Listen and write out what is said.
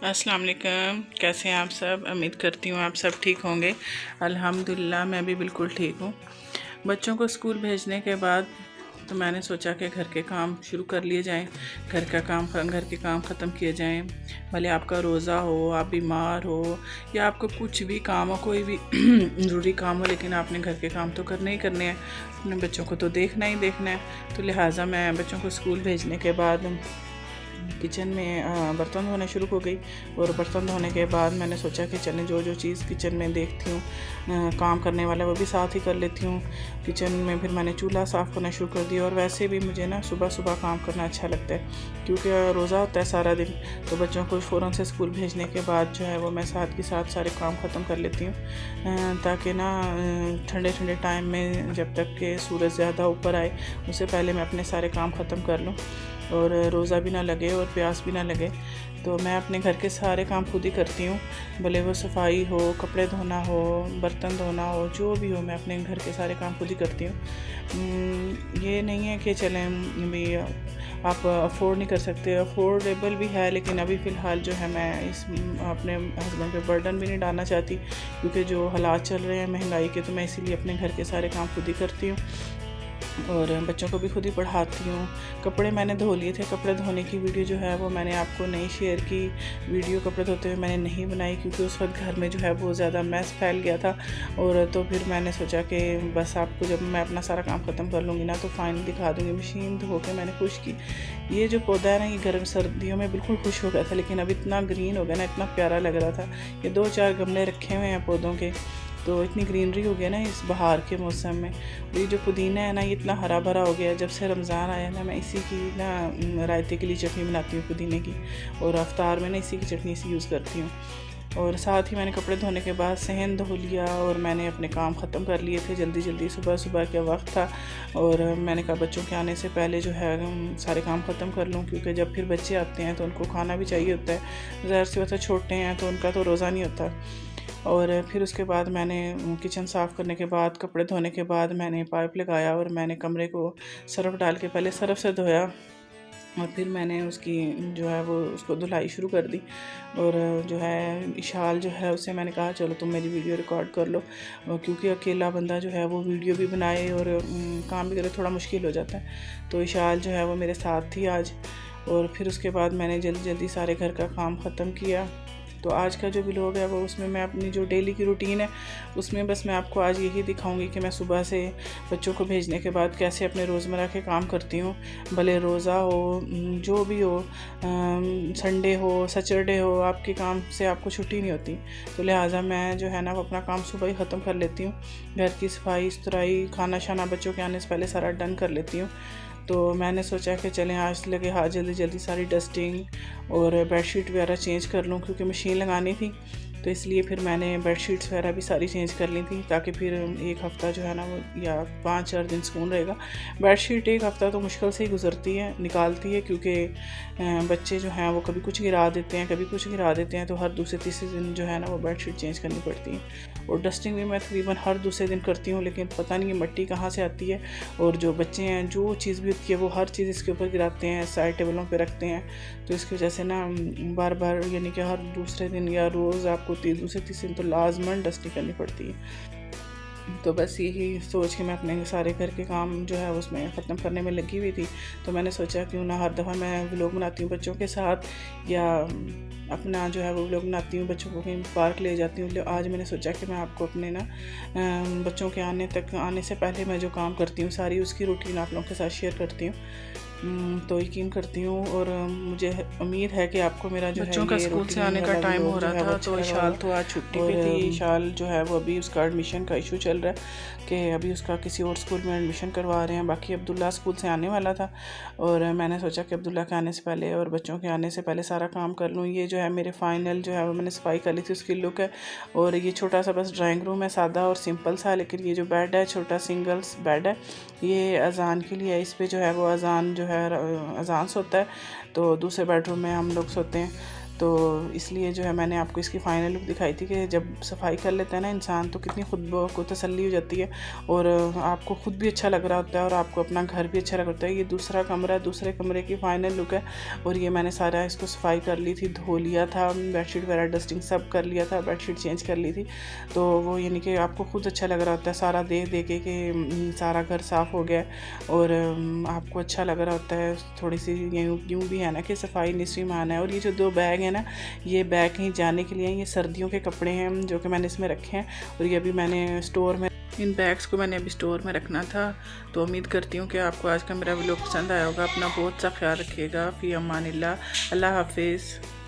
अस्सलाम वालेकुम। कैसे हैं आप सब? उम्मीद करती हूँ आप सब ठीक होंगे। अल्हम्दुलिल्लाह मैं भी बिल्कुल ठीक हूँ। बच्चों को स्कूल भेजने के बाद तो मैंने सोचा कि घर के काम शुरू कर लिए जाएं, घर के काम ख़त्म किए जाएं। भले आपका रोज़ा हो, आप बीमार हो या आपको कुछ भी काम हो, कोई भी ज़रूरी काम हो, लेकिन आपने घर के काम तो करने ही करने हैं। अपने बच्चों को तो देखना ही देखना है। तो लिहाजा मैं बच्चों को स्कूल भेजने के बाद किचन में बर्तन धोने शुरू हो गई। और बर्तन धोने के बाद मैंने सोचा कि चलें जो जो चीज़ किचन में देखती हूँ काम करने वाला वो भी साथ ही कर लेती हूँ। किचन में फिर मैंने चूल्हा साफ़ करना शुरू कर दिया। और वैसे भी मुझे ना सुबह सुबह काम करना अच्छा लगता है, क्योंकि रोज़ा होता है सारा दिन। तो बच्चों को फ़ौरन से स्कूल भेजने के बाद जो है वो मैं साथ के साथ सारे काम ख़त्म कर लेती हूँ, ताकि ना ठंडे ठंडे टाइम में जब तक कि सूरज ज़्यादा ऊपर आए उससे पहले मैं अपने सारे काम ख़त्म कर लूँ और रोज़ा भी ना लगे और प्यास भी ना लगे। तो मैं अपने घर के सारे काम खुद ही करती हूँ, भले वो सफाई हो, कपड़े धोना हो, बर्तन धोना हो, जो भी हो मैं अपने घर के सारे काम खुद ही करती हूँ। ये नहीं है कि चलें भी आप अफोर्ड नहीं कर सकते, अफोर्डेबल भी है, लेकिन अभी फ़िलहाल जो है मैं इस अपने हस्बैंड पे बर्डन भी नहीं डालना चाहती, क्योंकि जो हालात चल रहे हैं महंगाई के, तो मैं इसीलिए अपने घर के सारे काम खुद ही करती हूँ और बच्चों को भी खुद ही पढ़ाती हूँ। कपड़े मैंने धो लिए थे, कपड़े धोने की वीडियो जो है वो मैंने आपको नहीं शेयर की। वीडियो कपड़े धोते हुए मैंने नहीं बनाई, क्योंकि उस वक्त घर में जो है बहुत ज़्यादा मैस फैल गया था। और तो फिर मैंने सोचा कि बस आपको जब मैं अपना सारा काम ख़त्म कर लूँगी ना तो फाइनल दिखा दूँगी। मशीन धो के मैंने खुश की। ये जो पौधा है ना, ये गर्म सर्दियों में बिल्कुल खुश हो गया था, लेकिन अब इतना ग्रीन हो गया ना, इतना प्यारा लग रहा था। ये 2-4 गमले रखे हुए हैं पौधों के, तो इतनी ग्रीनरी हो गया ना इस बहार के मौसम में। ये जो पुदीना है ना, ये इतना हरा भरा हो गया। जब से रमज़ान आया ना, मैं इसी की ना रायते के लिए चटनी बनाती हूँ पुदीने की, और अफ्तार में ना इसी की चटनी से यूज़ करती हूँ। और साथ ही मैंने कपड़े धोने के बाद सहन धो लिया और मैंने अपने काम ख़त्म कर लिए थे जल्दी जल्दी। सुबह सुबह का वक्त था और मैंने कहा बच्चों के आने से पहले जो है सारे काम ख़त्म कर लूँ, क्योंकि जब फिर बच्चे आते हैं तो उनको खाना भी चाहिए होता है। ज़ाहिर सी बात है, छोटे हैं तो उनका तो रोज़ा नहीं होता। और फिर उसके बाद मैंने किचन साफ़ करने के बाद, कपड़े धोने के बाद मैंने पाइप लगाया और मैंने कमरे को सर्फ़ डाल के पहले सर्फ़ से धोया और फिर मैंने उसकी जो है वो उसको धुलाई शुरू कर दी। और जो है इशाल जो है उससे मैंने कहा चलो तुम मेरी वीडियो रिकॉर्ड कर लो, क्योंकि अकेला बंदा जो है वो वीडियो भी बनाए और काम भी करे थोड़ा मुश्किल हो जाता है। तो इशाल जो है वो मेरे साथ थी आज। और फिर उसके बाद मैंने जल्दी जल्दी सारे घर का काम ख़त्म किया। तो आज का जो व्लॉग है वो उसमें मैं अपनी जो डेली की रूटीन है उसमें बस मैं आपको आज यही दिखाऊंगी कि मैं सुबह से बच्चों को भेजने के बाद कैसे अपने रोज़मर्रा के काम करती हूँ। भले रोज़ा हो, जो भी हो, संडे हो, सैटरडे हो, आपके काम से आपको छुट्टी नहीं होती। तो लिहाजा मैं जो है ना वो अपना काम सुबह ही ख़त्म कर लेती हूँ। घर की सफाई सुथराई, खाना शाना बच्चों के आने से पहले सारा डन कर लेती हूँ। तो मैंने सोचा कि चलें आज लगे हाथ जल्दी जल्दी सारी डस्टिंग और बेडशीट वगैरह चेंज कर लूँ, क्योंकि मशीन लगानी थी। तो इसलिए फिर मैंने बेडशीट्स वगैरह भी सारी चेंज कर ली थी, ताकि फिर एक हफ़्ता जो है ना वो या 5-4 दिन सुकून रहेगा। बेडशीट एक हफ़्ता तो मुश्किल से ही गुजरती है, निकालती है, क्योंकि बच्चे जो हैं वो कभी कुछ गिरा देते हैं, कभी कुछ गिरा देते हैं। तो हर दूसरे तीसरे दिन जो है ना वो बेडशीट चेंज करनी पड़ती है। और डस्टिंग भी मैं तकरीबन हर दूसरे दिन करती हूँ, लेकिन पता नहीं ये मिट्टी कहाँ से आती है। और जो बच्चे हैं जो चीज़ भी होती है वो हर चीज़ इसके ऊपर गिराते हैं, साइड टेबलों पर रखते हैं। तो इसकी वजह से ना बार बार यानी कि हर दूसरे दिन या रोज़ आपको दूसरे तीसरे दिन तो लाजमन डस्टिंग करनी पड़ती है। तो बस यही सोच के मैं अपने सारे घर के काम जो है उसमें ख़त्म करने में लगी हुई थी। तो मैंने सोचा क्यों ना हर दफ़ा मैं व्लॉग बनाती हूँ बच्चों के साथ, या अपना जो है वो व्लॉग बनाती हूँ बच्चों को कहीं पार्क ले जाती हूँ। आज मैंने सोचा कि मैं आपको अपने ना बच्चों के आने से पहले मैं जो काम करती हूँ सारी उसकी रूटीन आप लोगों के साथ शेयर करती हूँ। तो यकीन करती हूँ और मुझे उम्मीद है कि आपको मेरा जो बच्चों है का ये स्कूल से आने का टाइम हो रहा था, तो इशाल तो आज छुट्टी पे थी। इशाल जो है वो अभी उसका एडमिशन का इशू चल रहा है कि अभी उसका किसी और स्कूल में एडमिशन करवा रहे हैं। बाकी अब्दुल्ला स्कूल से आने वाला था और मैंने सोचा कि अब्दुल्ला के आने से पहले और बच्चों के आने से पहले सारा काम कर लूँ। ये जो है मेरे फाइनल जो है वो मैंने सफाई कर ली थी, उसकी लुक है। और ये छोटा सा बस ड्राइंग रूम है, सादा और सिंपल सा, लेकिन ये जो बेड है छोटा सिंगल्स बेड है, ये अजान के लिए है। इस पर जो है वो अजान जो है अजान सोता है, तो दूसरे बेडरूम में हम लोग सोते हैं। तो इसलिए जो है मैंने आपको इसकी फ़ाइनल लुक दिखाई थी कि जब सफाई कर लेता है ना इंसान तो कितनी खुद को तसल्ली हो जाती है और आपको खुद भी अच्छा लग रहा होता है और आपको अपना घर भी अच्छा लग रहा होता है। ये दूसरा कमरा, दूसरे कमरे की फ़ाइनल लुक है और ये मैंने सारा इसको सफाई कर ली थी, धो लिया था, बेडशीट वगैरह डस्टिंग सब कर लिया था, बेडशीट चेंज कर ली थी। तो वो यानी कि आपको खुद अच्छा लग रहा होता है सारा देख के कि सारा घर साफ़ हो गया और आपको अच्छा लग रहा होता है। थोड़ी सी यूँ भी है ना कि सफाई निस्वी मान है। और ये जो 2 बैग है ना, ये बैग कहीं जाने के लिए हैं, ये सर्दियों के कपड़े हैं जो कि मैंने इसमें रखे हैं और ये अभी मैंने स्टोर में, इन बैग्स को मैंने अभी स्टोर में रखना था। तो उम्मीद करती हूँ कि आपको आज का मेरा व्लॉग पसंद आया होगा। अपना बहुत सा ख्याल रखिएगा। फ़ी अमानिल्लाह, अल्लाह हाफिज़।